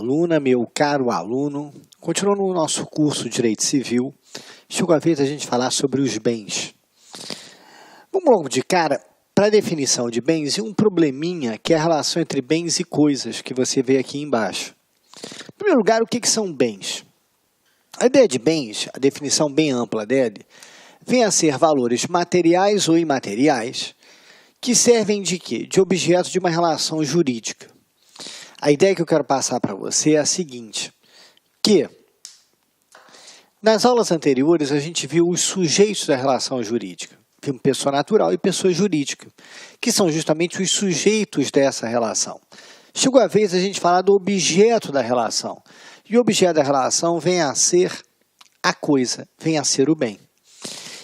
aluna, meu caro aluno, continuando o nosso curso de Direito Civil, chegou a vez a gente falar sobre os bens. Vamos logo de cara para a definição de bens e um probleminha que é a relação entre bens e coisas que você vê aqui embaixo. Em primeiro lugar, o que são bens? A ideia de bens, a definição bem ampla dele, vem a ser valores materiais ou imateriais que servem de quê? De objeto de uma relação jurídica. A ideia que eu quero passar para você é a seguinte, que nas aulas anteriores a gente viu os sujeitos da relação jurídica. Vimos pessoa natural e pessoa jurídica, que são justamente os sujeitos dessa relação. Chegou a vez a gente falar do objeto da relação. E o objeto da relação vem a ser a coisa, vem a ser o bem.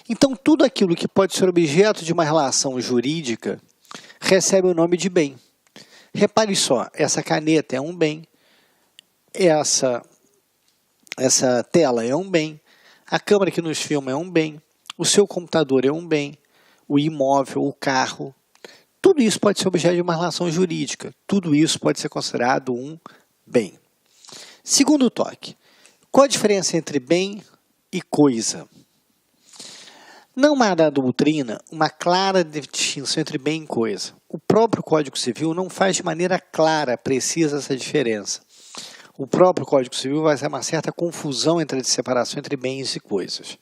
Então, tudo aquilo que pode ser objeto de uma relação jurídica recebe o nome de bem. Repare só, essa caneta é um bem, essa tela é um bem, a câmera que nos filma é um bem, o seu computador é um bem, o imóvel, o carro, tudo isso pode ser objeto de uma relação jurídica, tudo isso pode ser considerado um bem. Segundo toque, qual a diferença entre bem e coisa? Não há na doutrina uma clara distinção entre bem e coisa. O próprio Código Civil não faz de maneira clara, precisa essa diferença. O próprio Código Civil vai fazer uma certa confusão entre a separação entre bens e coisas.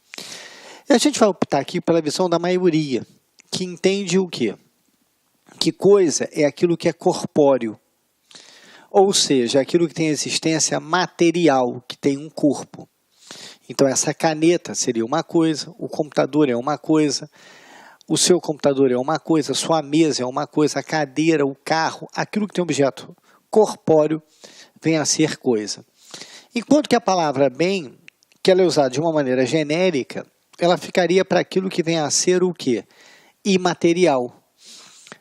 E a gente vai optar aqui pela visão da maioria, que entende o quê? Que coisa é aquilo que é corpóreo, ou seja, aquilo que tem existência material, que tem um corpo. Então, essa caneta seria uma coisa, o computador é uma coisa, o seu computador é uma coisa, a sua mesa é uma coisa, a cadeira, o carro, aquilo que tem objeto corpóreo vem a ser coisa. Enquanto que a palavra bem, que ela é usada de uma maneira genérica, ela ficaria para aquilo que vem a ser o quê? Imaterial,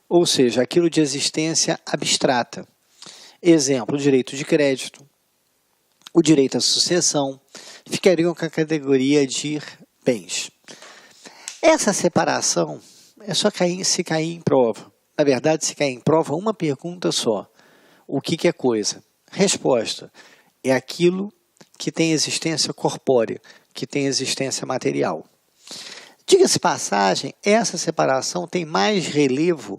ou seja, aquilo de existência abstrata. Exemplo, o direito de crédito, o direito à sucessão, ficariam com a categoria de bens. Essa separação é só se cair em prova. Na verdade, se cair em prova, uma pergunta só. O que é coisa? Resposta. É aquilo que tem existência corpórea, que tem existência material. Diga-se passagem, essa separação tem mais relevo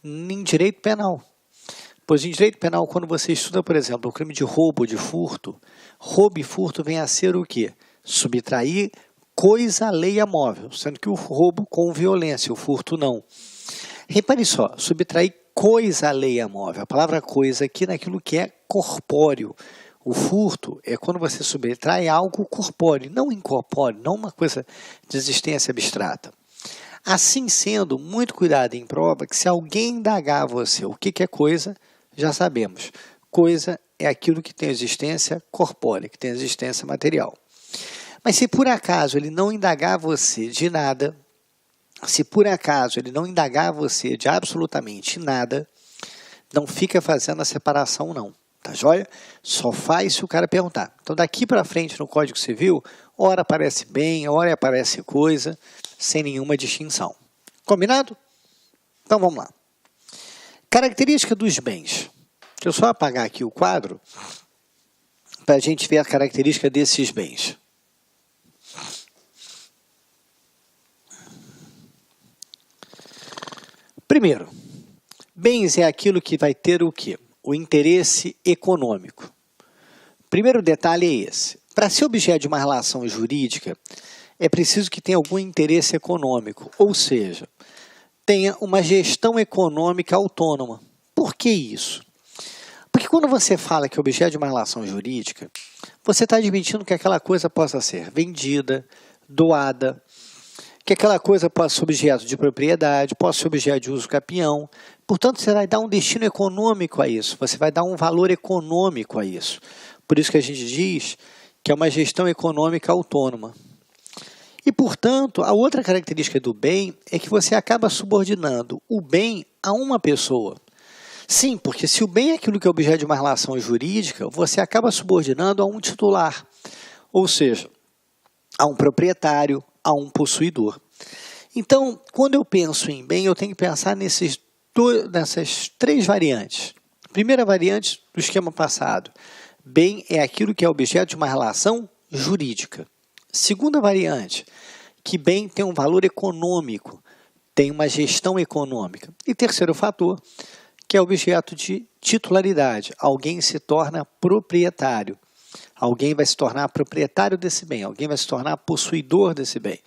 em direito penal. Pois em direito penal, quando você estuda, por exemplo, o crime de roubo ou de furto, roubo e furto vem a ser o quê? Subtrair coisa alheia móvel, sendo que o roubo com violência, o furto não. Repare só, subtrair coisa alheia móvel. A palavra coisa aqui naquilo que é corpóreo. O furto é quando você subtrai algo corpóreo, não incorpóreo, não uma coisa de existência abstrata. Assim sendo, muito cuidado em prova, que se alguém indagar a você o que é coisa, já sabemos. Coisa é aquilo que tem existência corpórea, que tem existência material. Mas se por acaso ele não indagar você de nada, se por acaso ele não indagar você de absolutamente nada, não fica fazendo a separação não, tá joia? Só faz se o cara perguntar. Então daqui para frente no Código Civil, ora aparece bem, ora aparece coisa, sem nenhuma distinção. Combinado? Então vamos lá. Característica dos bens. Deixa eu só apagar aqui o quadro para a gente ver a característica desses bens. Primeiro, bens é aquilo que vai ter o quê? O interesse econômico. Primeiro detalhe é esse. Para ser objeto de uma relação jurídica, é preciso que tenha algum interesse econômico, ou seja, tenha uma gestão econômica autônoma. Por que isso? Porque quando você fala que é objeto de uma relação jurídica, você está admitindo que aquela coisa possa ser vendida, doada, que aquela coisa possa ser objeto de propriedade, possa ser objeto de uso capião. Portanto, você vai dar um destino econômico a isso, você vai dar um valor econômico a isso. Por isso que a gente diz que é uma gestão econômica autônoma. E, portanto, a outra característica do bem é que você acaba subordinando o bem a uma pessoa. Sim, porque se o bem é aquilo que é objeto de uma relação jurídica, você acaba subordinando a um titular, ou seja, a um proprietário, a um possuidor. Então, quando eu penso em bem, eu tenho que pensar nessas três variantes. Primeira variante do esquema passado, Bem é aquilo que é objeto de uma relação jurídica. Segunda variante, que bem tem um valor econômico, tem uma gestão econômica. E terceiro fator, que é objeto de titularidade. Alguém se torna proprietário. Alguém vai se tornar proprietário desse bem. Alguém vai se tornar possuidor desse bem.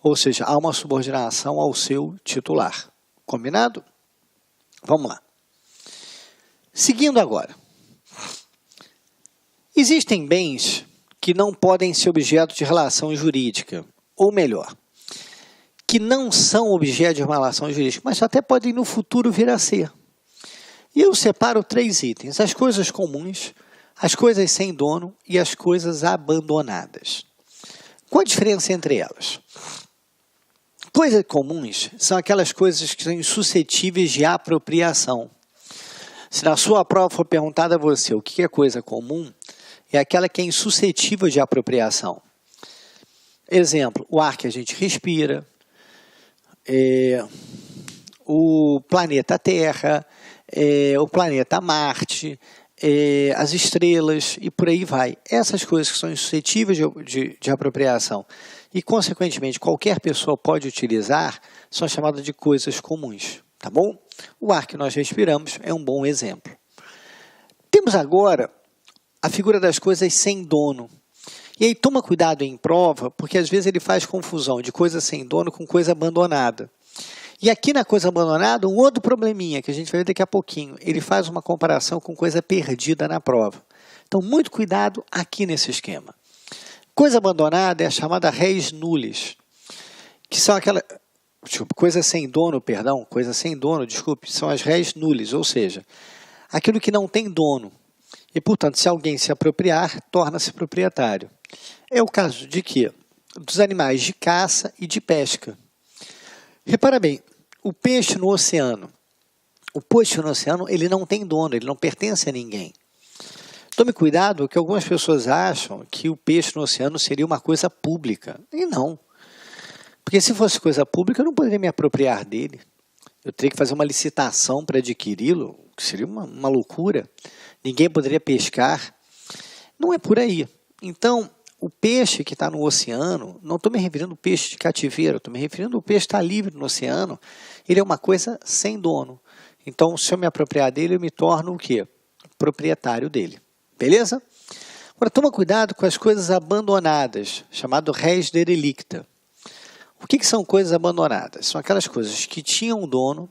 Ou seja, há uma subordinação ao seu titular. Combinado? Vamos lá. Seguindo agora. Existem bens que não podem ser objeto de relação jurídica. Ou melhor, que não são objeto de uma relação jurídica, mas até podem no futuro vir a ser. E eu separo 3 itens: as coisas comuns, as coisas sem dono e as coisas abandonadas. Qual a diferença entre elas? Coisas comuns são aquelas coisas que são suscetíveis de apropriação. Se na sua prova for perguntada a você o que é coisa comum, é aquela que é insuscetível de apropriação. Exemplo, o ar que a gente respira, o planeta Terra, o planeta Marte, as estrelas e por aí vai. Essas coisas que são insuscetíveis de apropriação e, consequentemente, qualquer pessoa pode utilizar, são chamadas de coisas comuns, tá bom? O ar que nós respiramos é um bom exemplo. Temos agora a figura das coisas sem dono. E aí toma cuidado em prova, porque às vezes ele faz confusão de coisa sem dono com coisa abandonada. E aqui na coisa abandonada, um outro probleminha que a gente vai ver daqui a pouquinho. Ele faz uma comparação com coisa perdida na prova. Então, muito cuidado aqui nesse esquema. Coisa abandonada é a chamada res nullis, que são aquela... coisa sem dono, são as res nullis, ou seja, aquilo que não tem dono. E, portanto, se alguém se apropriar, torna-se proprietário. É o caso de quê? Dos animais de caça e de pesca. Repara bem, o peixe no oceano. O peixe no oceano, ele não tem dono, ele não pertence a ninguém. Tome cuidado que algumas pessoas acham que o peixe no oceano seria uma coisa pública. E não. Porque se fosse coisa pública, eu não poderia me apropriar dele. Eu teria que fazer uma licitação para adquiri-lo, que seria uma loucura. Ninguém poderia pescar. Não é por aí. Então, o peixe que está no oceano, não estou me referindo ao peixe de cativeiro, estou me referindo ao peixe que está livre no oceano, ele é uma coisa sem dono. Então, se eu me apropriar dele, eu me torno o quê? Proprietário dele. Beleza? Agora, toma cuidado com as coisas abandonadas, chamado res derelicta. O que são coisas abandonadas? São aquelas coisas que tinham um dono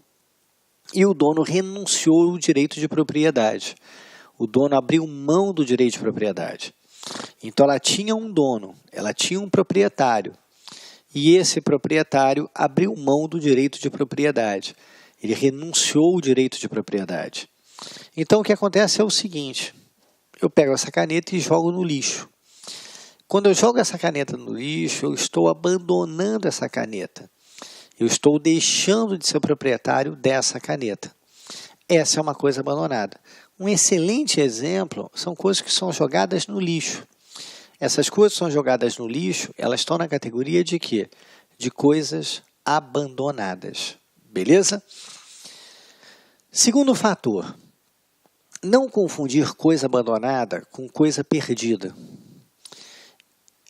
e o dono renunciou ao direito de propriedade. O dono abriu mão do direito de propriedade. Então, ela tinha um dono, ela tinha um proprietário. E esse proprietário abriu mão do direito de propriedade. Ele renunciou ao direito de propriedade. Então, o que acontece é o seguinte: eu pego essa caneta e jogo no lixo. Quando eu jogo essa caneta no lixo, eu estou abandonando essa caneta. Eu estou deixando de ser proprietário dessa caneta. Essa é uma coisa abandonada. Um excelente exemplo são coisas que são jogadas no lixo. Essas coisas que são jogadas no lixo, elas estão na categoria de quê? De coisas abandonadas. Beleza? Segundo fator, não confundir coisa abandonada com coisa perdida.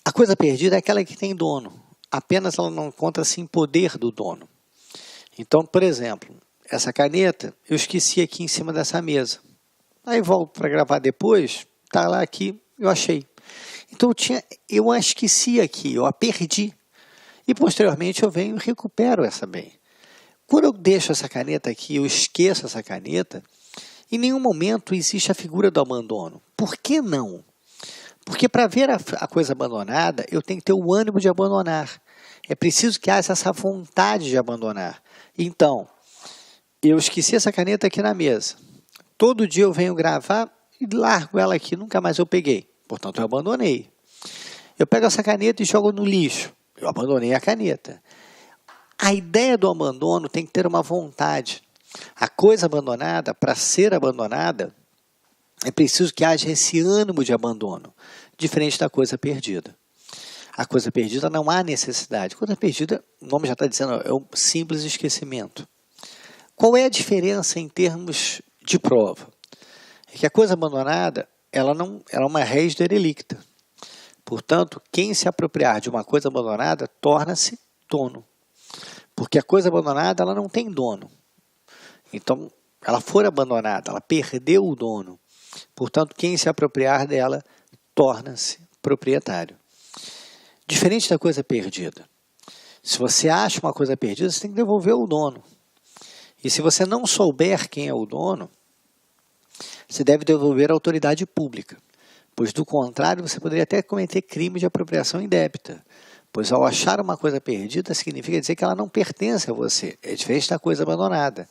A coisa perdida é aquela que tem dono, apenas ela não encontra-se em poder do dono. Então, por exemplo, essa caneta eu esqueci aqui em cima dessa mesa. Aí volto para gravar depois, está lá aqui, eu achei. Então eu a esqueci aqui, eu a perdi. E posteriormente eu venho e recupero essa bem. Quando eu deixo essa caneta aqui, eu esqueço essa caneta, em nenhum momento existe a figura do abandono. Por que não? Porque para ver a coisa abandonada, eu tenho que ter o ânimo de abandonar. É preciso que haja essa vontade de abandonar. Então, eu esqueci essa caneta aqui na mesa. Todo dia eu venho gravar e largo ela aqui, nunca mais eu peguei. Portanto, eu abandonei. Eu pego essa caneta e jogo no lixo. Eu abandonei a caneta. A ideia do abandono tem que ter uma vontade. A coisa abandonada, para ser abandonada, é preciso que haja esse ânimo de abandono, diferente da coisa perdida. A coisa perdida não há necessidade. A coisa perdida, o nome já está dizendo, é um simples esquecimento. Qual é a diferença em termos de prova? É que a coisa abandonada, ela é uma res derelicta. Portanto, quem se apropriar de uma coisa abandonada torna-se dono. Porque a coisa abandonada ela não tem dono. Então, ela for abandonada, ela perdeu o dono. Portanto, quem se apropriar dela torna-se proprietário. Diferente da coisa perdida. Se você acha uma coisa perdida, você tem que devolver ao dono. E se você não souber quem é o dono, você deve devolver à autoridade pública. Pois, do contrário, você poderia até cometer crime de apropriação indébita. Pois, ao achar uma coisa perdida, significa dizer que ela não pertence a você. É diferente da coisa abandonada.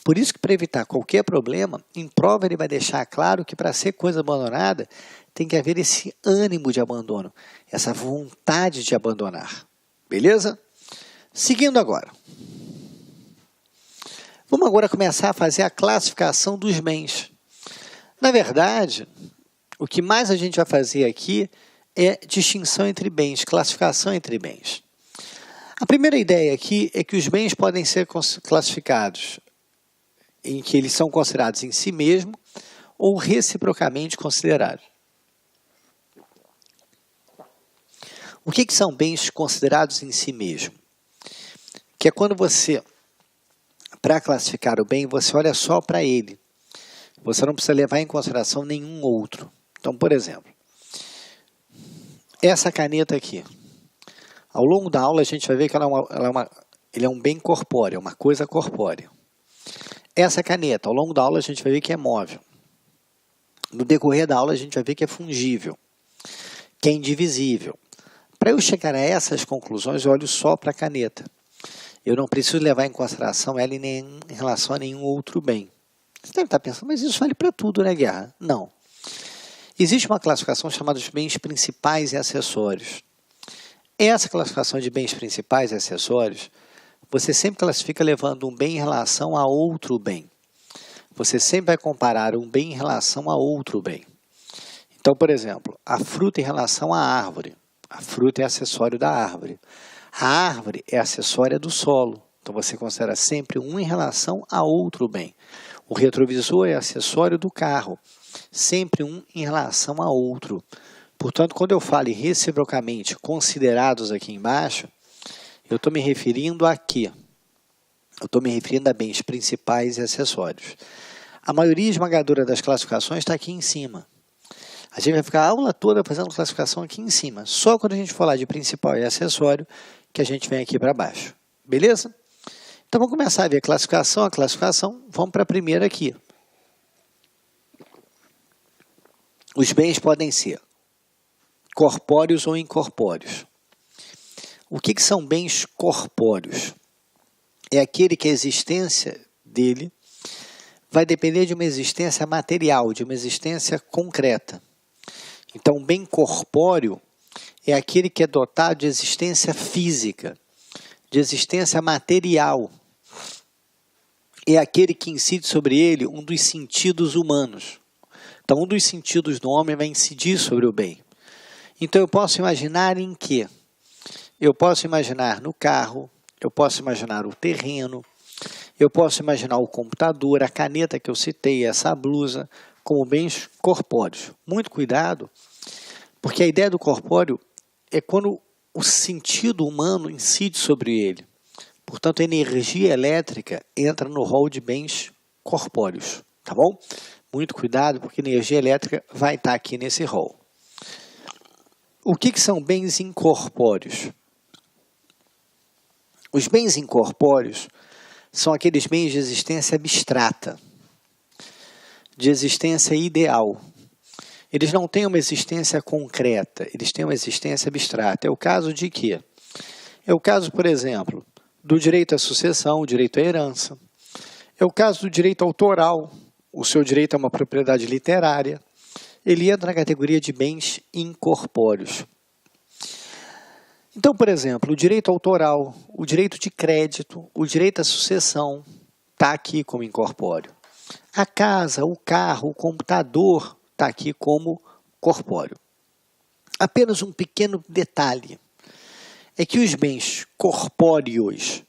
Por isso que, para evitar qualquer problema, em prova ele vai deixar claro que, para ser coisa abandonada, tem que haver esse ânimo de abandono, essa vontade de abandonar. Beleza? Seguindo agora. Vamos agora começar a fazer a classificação dos bens. Na verdade, o que mais a gente vai fazer aqui é distinção entre bens, classificação entre bens. A primeira ideia aqui é que os bens podem ser classificados em que eles são considerados em si mesmo ou reciprocamente considerados. O que são bens considerados em si mesmo? Que é quando você, para classificar o bem, você olha só para ele. Você não precisa levar em consideração nenhum outro. Então, por exemplo, essa caneta aqui. Ao longo da aula, a gente vai ver que ele é um bem corpóreo, uma coisa corpórea. Essa caneta, ao longo da aula, a gente vai ver que é móvel. No decorrer da aula, a gente vai ver que é fungível, que é indivisível. Para eu chegar a essas conclusões, eu olho só para a caneta. Eu não preciso levar em consideração ela em relação a nenhum outro bem. Você deve estar pensando, mas isso vale para tudo, né, Guerra? Não. Existe uma classificação chamada de bens principais e acessórios. Essa classificação de bens principais e acessórios, você sempre classifica levando um bem em relação a outro bem. Você sempre vai comparar um bem em relação a outro bem. Então, por exemplo, a fruta em relação à árvore. A fruta é acessório da árvore. A árvore é acessória do solo. Então, você considera sempre um em relação a outro bem. O retrovisor é acessório do carro. Sempre um em relação a outro. Portanto, quando eu falo reciprocamente considerados aqui embaixo, eu estou me referindo a quê? Eu estou me referindo a bens principais e acessórios. A maioria esmagadora das classificações está aqui em cima. A gente vai ficar a aula toda fazendo classificação aqui em cima. Só quando a gente falar de principal e acessório que a gente vem aqui para baixo. Beleza? Então, vamos começar a ver a classificação. Vamos para a primeira aqui. Os bens podem ser corpóreos ou incorpóreos. O que são bens corpóreos? É aquele que a existência dele vai depender de uma existência material, de uma existência concreta. Então, bem corpóreo é aquele que é dotado de existência física, de existência material. É aquele que incide sobre ele um dos sentidos humanos. Então, um dos sentidos do homem vai incidir sobre o bem. Então, eu posso imaginar em quê? Eu posso imaginar no carro, eu posso imaginar o terreno, eu posso imaginar o computador, a caneta que eu citei, essa blusa, como bens corpóreos. Muito cuidado, porque a ideia do corpóreo é quando o sentido humano incide sobre ele. Portanto, a energia elétrica entra no rol de bens corpóreos, tá bom? Muito cuidado, porque a energia elétrica vai estar aqui nesse rol. O que são bens incorpóreos? Os bens incorpóreos são aqueles bens de existência abstrata, de existência ideal. Eles não têm uma existência concreta, eles têm uma existência abstrata. É o caso de quê? É o caso, por exemplo, do direito à sucessão, o direito à herança. É o caso do direito autoral, o seu direito a uma propriedade literária. Ele entra na categoria de bens incorpóreos. Então, por exemplo, o direito autoral, o direito de crédito, o direito à sucessão, está aqui como incorpóreo. A casa, o carro, o computador, está aqui como corpóreo. Apenas um pequeno detalhe, é que os bens corpóreos,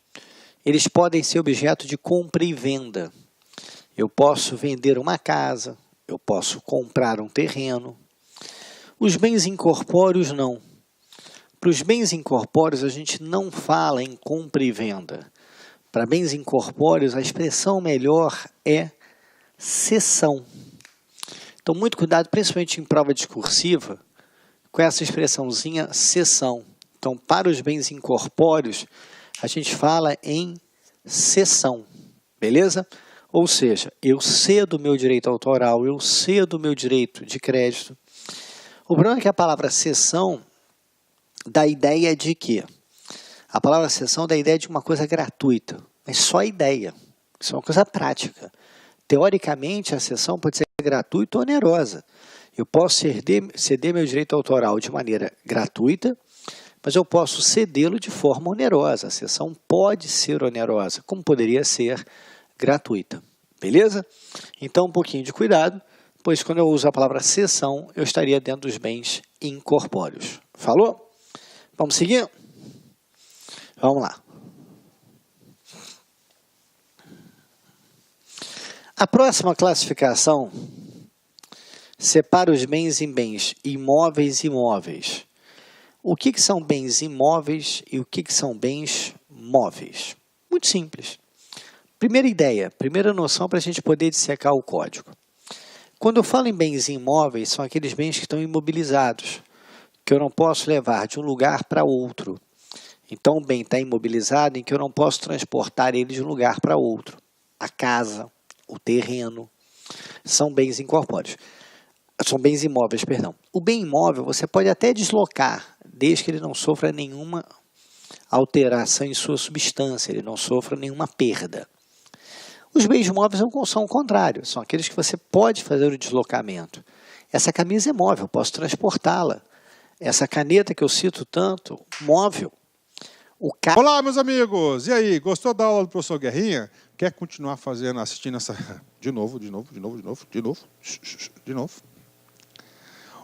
eles podem ser objeto de compra e venda. Eu posso vender uma casa, eu posso comprar um terreno. Os bens incorpóreos não. Para os bens incorpóreos a gente não fala em compra e venda. Para bens incorpóreos a expressão melhor é cessão. Então muito cuidado, principalmente em prova discursiva, com essa expressãozinha cessão. Então para os bens incorpóreos a gente fala em cessão, beleza? Ou seja, eu cedo o meu direito autoral, eu cedo o meu direito de crédito. O problema é que a palavra cessão dá a ideia de quê? A palavra cessão dá a ideia de uma coisa gratuita, mas só a ideia. Isso é uma coisa prática. Teoricamente, a cessão pode ser gratuita ou onerosa. Eu posso ceder meu direito autoral de maneira gratuita, mas eu posso cedê-lo de forma onerosa. A cessão pode ser onerosa, como poderia ser gratuita. Beleza? Então, um pouquinho de cuidado, pois quando eu uso a palavra cessão, eu estaria dentro dos bens incorpóreos. Falou? Vamos seguir? Vamos lá. A próxima classificação separa os bens em bens imóveis e imóveis. O que são bens imóveis e o que são bens móveis? Muito simples. Primeira ideia, primeira noção para a gente poder dissecar o código. Quando eu falo em bens imóveis, são aqueles bens que estão imobilizados, que eu não posso levar de um lugar para outro. Então, o bem está imobilizado em que eu não posso transportar ele de um lugar para outro. A casa, o terreno, são bens incorpóreos. São bens imóveis, perdão. O bem imóvel você pode até deslocar, desde que ele não sofra nenhuma alteração em sua substância, ele não sofra nenhuma perda. Os bens móveis são o contrário, são aqueles que você pode fazer o deslocamento. Essa camisa é móvel, eu posso transportá-la. Essa caneta que eu cito tanto, móvel. Olá, meus amigos! E aí, gostou da aula do professor Guerrinha? Quer continuar assistindo essa... De novo.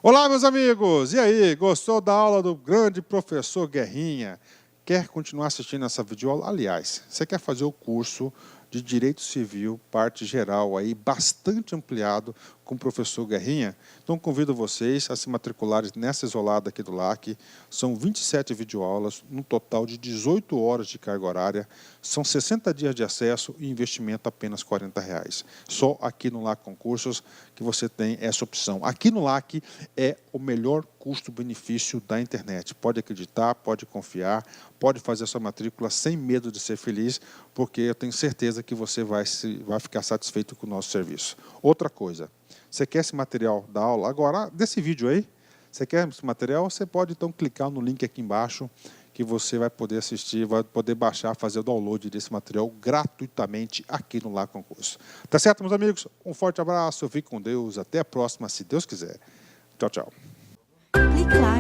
Olá, meus amigos! E aí, gostou da aula do grande professor Guerrinha? Quer continuar assistindo essa videoaula? Aliás, você quer fazer o curso de Direito Civil, parte geral, aí, bastante ampliado com o professor Guerrinha? Então, convido vocês a se matricularem nessa isolada aqui do LAC. São 27 videoaulas, no total de 18 horas de carga horária. São 60 dias de acesso e investimento apenas R$ 40. Só aqui no LAC Concursos que você tem essa opção. Aqui no LAC é o melhor custo-benefício da internet. Pode acreditar, pode confiar, pode fazer a sua matrícula sem medo de ser feliz, porque eu tenho certeza que você vai ficar satisfeito com o nosso serviço. Outra coisa, você quer esse material da aula? Agora, desse vídeo aí, você quer esse material? Você pode então clicar no link aqui embaixo, que você vai poder assistir, vai poder baixar, fazer o download desse material gratuitamente aqui no LAC Concurso. Tá certo, meus amigos? Um forte abraço, fique com Deus, até a próxima, se Deus quiser. Tchau, tchau. Clique lá.